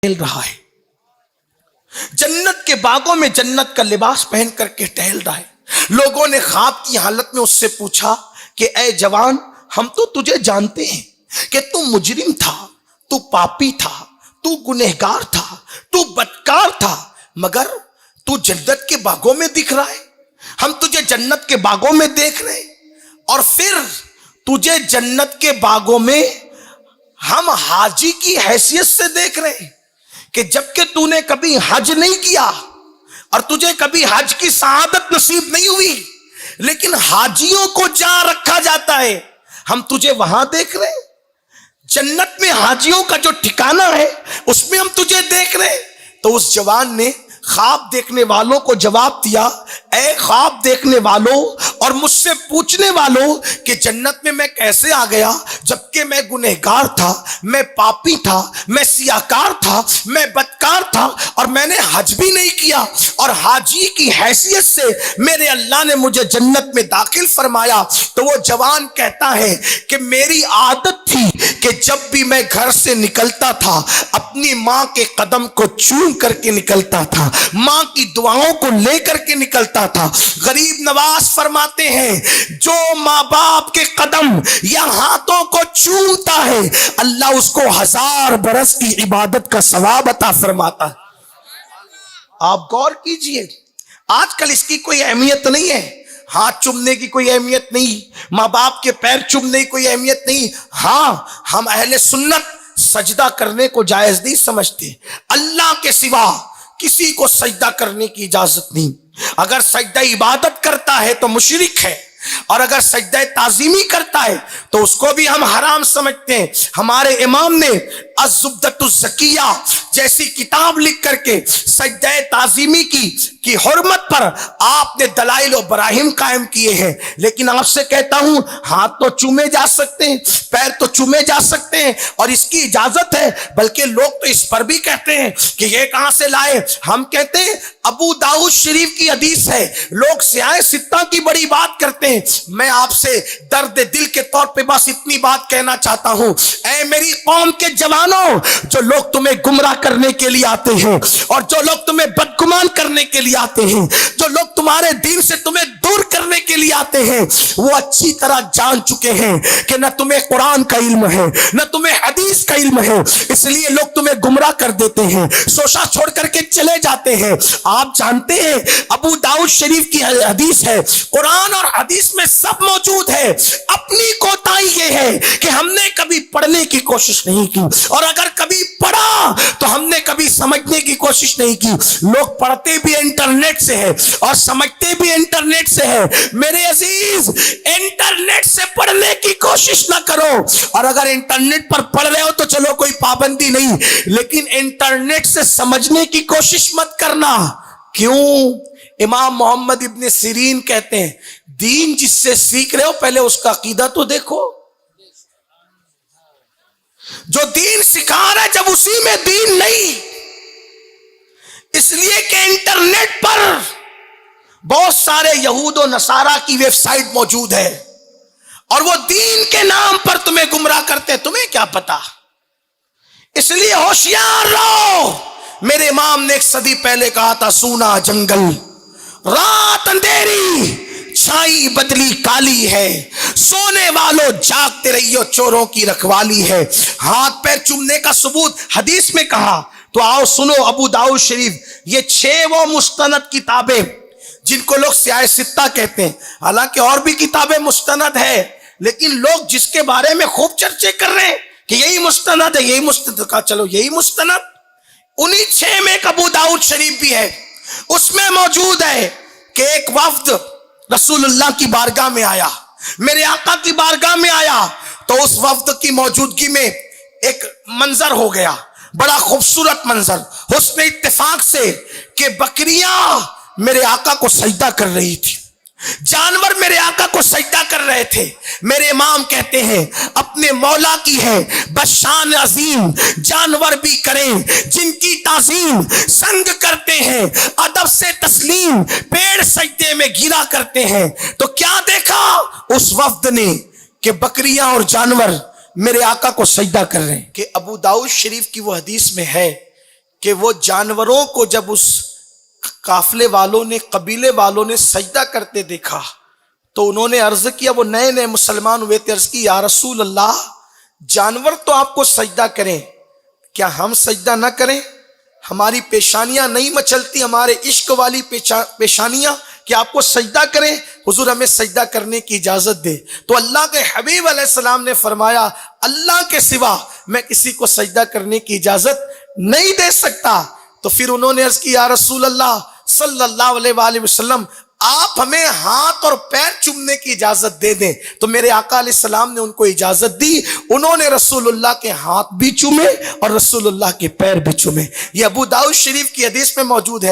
टहल रहा है, जन्नत के बागों में जन्नत का लिबास पहन करके टहल रहा है। लोगों ने ख्वाब की हालत में उससे पूछा कि ए जवान, हम तो तुझे जानते हैं कि तू मुजरिम था, तू पापी था, तू गुनहगार था, तू बदकार था, मगर तू जन्नत के बागों में दिख रहा है। हम तुझे जन्नत के बागों में देख रहे हैं और फिर तुझे जन्नत के बागों में हम हाजी की हैसियत से देख रहे हैं कि जबकि तूने कभी हज नहीं किया और तुझे कभी हज की सआदत नसीब नहीं हुई, लेकिन हाजियों को जहां रखा जाता है हम तुझे वहां देख रहे हैं। जन्नत में हाजियों का जो ठिकाना है उसमें हम तुझे देख रहे हैं। तो उस जवान ने ख्वाब देखने वालों को जवाब दिया, ऐ ख्वाब देखने वालों और मुझसे पूछने वालों कि जन्नत में मैं कैसे आ गया जबकि मैं गुनहगार था, मैं पापी था, मैं सियाकार था, मैं बदकार था और मैंने हज भी नहीं किया और हाजी की हैसियत से मेरे अल्लाह ने मुझे जन्नत में दाखिल फरमाया। तो वो जवान कहता है कि मेरी आदत थी कि जब भी मैं घर से निकलता था अपनी माँ के कदम को चूम करके निकलता था, माँ की दुआओं को लेकर के निकलता था। गरीब नवाज फरमाते हैं जो माँ बाप के कदम या हाथों को चूमता है अल्लाह उसको 1000 बरस की इबादत का सवाब अता फरमाता है। आप गौर कीजिए, आजकल इसकी कोई अहमियत नहीं है, हाथ चूमने की कोई अहमियत नहीं, माँ बाप के पैर चूमने की कोई अहमियत नहीं। हाँ, हम अहले सुन्नत सजदा करने को जायज नहीं समझते, अल्लाह के सिवा किसी को सजदा करने की इजाजत नहीं। अगर सजदा इबादत करता है तो मुशरिक है और अगर सजदा ताजीमी करता है तो उसको भी हम हराम समझते हैं। हमारे इमाम ने अज़्ज़ुब्दतुज़ ज़किया जैसी किताब लिख करके सजदा ताजीमी की हुर्मत पर आपने दलाइल और बराहिम कायम किए हैं। लेकिन आपसे कहता हूं, हाथ तो चूमे जा सकते हैं, पैर तो चूमे जा सकते हैं और इसकी इजाजत है, बल्कि लोग तो इस पर भी कहते हैं कि ये कहां से लाए। हम कहते हैं अबू दाऊद शरीफ की हदीस है, लोग सियाए सित्ता की बड़ी बात करते हैं। मैं आपसे दर्द दिल के तौर पे बस इतनी बात कहना चाहता हूं, ऐ मेरी कौम के जवानों, जो लोग तुम्हें गुमराह करने के लिए आते हैं और जो लोग तुम्हें बदगुमान करने के लिए आते हैं, जो लोग तुम्हारे दीन से तुम्हें दूर करने के लिए आते हैं, वो अच्छी तरह जान चुके हैं कि न तुम्हें कुरान का इल्म है न तुम्हें हदीस का इल्म है, इसलिए लोग तुम्हें गुमराह कर देते हैं, शोशा छोड़ करके चले जाते हैं। आप जानते हैं अबू दाऊद शरीफ की हदीस है, कुरान और हदीस में सब मौजूद है। अपनी कोताही ये है कि हमने कभी पढ़ने की कोशिश नहीं की और अगर कभी पढ़ा तो हमने कभी समझने की कोशिश नहीं की। लोग पढ़ते भी इंटरनेट से है और समझते भी इंटरनेट से है। मेरे अजीज, इंटरनेट से पढ़ने की कोशिश ना करो और अगर इंटरनेट पर पढ़ रहे हो तो चलो कोई पाबंदी नहीं, लेकिन इंटरनेट से समझने की कोशिश मत करना। क्यों? इमाम मोहम्मद इब्न सिरीन कहते हैं दीन जिससे सीख रहे हो पहले उसका अकीदा तो देखो। जो दीन सिखा रहा है जब उसी में दीन नहीं, इसलिए कि इंटरनेट पर बहुत सारे यहूद और नसारा की वेबसाइट मौजूद है और वो दीन के नाम पर तुम्हें गुमराह करते हैं, तुम्हें क्या पता। इसलिए होशियार रहो। मेरे इमाम ने 1 सदी पहले कहा था, सूना जंगल रात अंधेरी छाई बदली काली है, सोने वालों जागते रहियो चोरों की रखवाली है। हाथ पैर चूमने का सबूत हदीस में कहा, तो आओ सुनो अबू दाऊद शरीफ, ये 6 वो मुस्तनद किताबें जिनको लोग सियाए सित्ता कहते हैं। हालांकि और भी किताबें मुस्तनद है, लेकिन लोग जिसके बारे में खूब चर्चे कर रहे हैं कि यही मुस्तनद है, यही मुस्तनद का, चलो यही मुस्तनद, उन्हीं 6 में अबू दाऊद शरीफ भी है। उसमें मौजूद है कि एक वफ्द रसूलुल्लाह की बारगाह में आया, मेरे आका की बारगाह में आया, तो उस वफ्द की मौजूदगी में एक मंजर हो गया, बड़ा खूबसूरत मंजर, हुस्न इत्तेफाक से कि बकरियां मेरे आका को सजदा कर रही थी, जानवर मेरे आका को सजदा कर रहे थे। मेरे इमाम कहते हैं अपने मौला की है बशान अजीम, जानवर भी करें जिनकी ताजीम, संग करते हैं अदब से तस्लीम, पेड़ सजदे में गिरा करते हैं। तो क्या देखा उस वफ्द ने कि बकरियां और जानवर मेरे आका को सजदा कर रहे हैं। कि अबू दाऊद शरीफ की वो हदीस में है کہ وہ جانوروں کو جب اس قافلے والوں نے، قبیلے والوں نے سجدہ کرتے دیکھا تو انہوں نے عرض کیا، وہ نئے نئے مسلمان ہوئے تھے، عرض کی یا رسول اللہ جانور تو آپ کو سجدہ کریں، کیا ہم سجدہ نہ کریں؟ ہماری پیشانیاں نہیں مچلتی، ہمارے عشق والی پیشانیاں، کہ آپ کو سجدہ کریں؟ حضور ہمیں سجدہ کرنے کی اجازت دے۔ تو اللہ کے حبیب علیہ السلام نے فرمایا اللہ کے سوا میں کسی کو سجدہ کرنے کی اجازت نہیں دے سکتا۔ تو پھر انہوں نے عرض کی یا رسول اللہ صلی اللہ علیہ وآلہ وسلم آپ ہمیں ہاتھ اور پیر چومنے کی اجازت دے دیں۔ تو میرے آقا علیہ السلام نے ان کو اجازت دی، انہوں نے رسول اللہ کے ہاتھ بھی چومے اور رسول اللہ کے پیر بھی چومے۔ یہ ابو داؤد شریف کی حدیث میں موجود ہے۔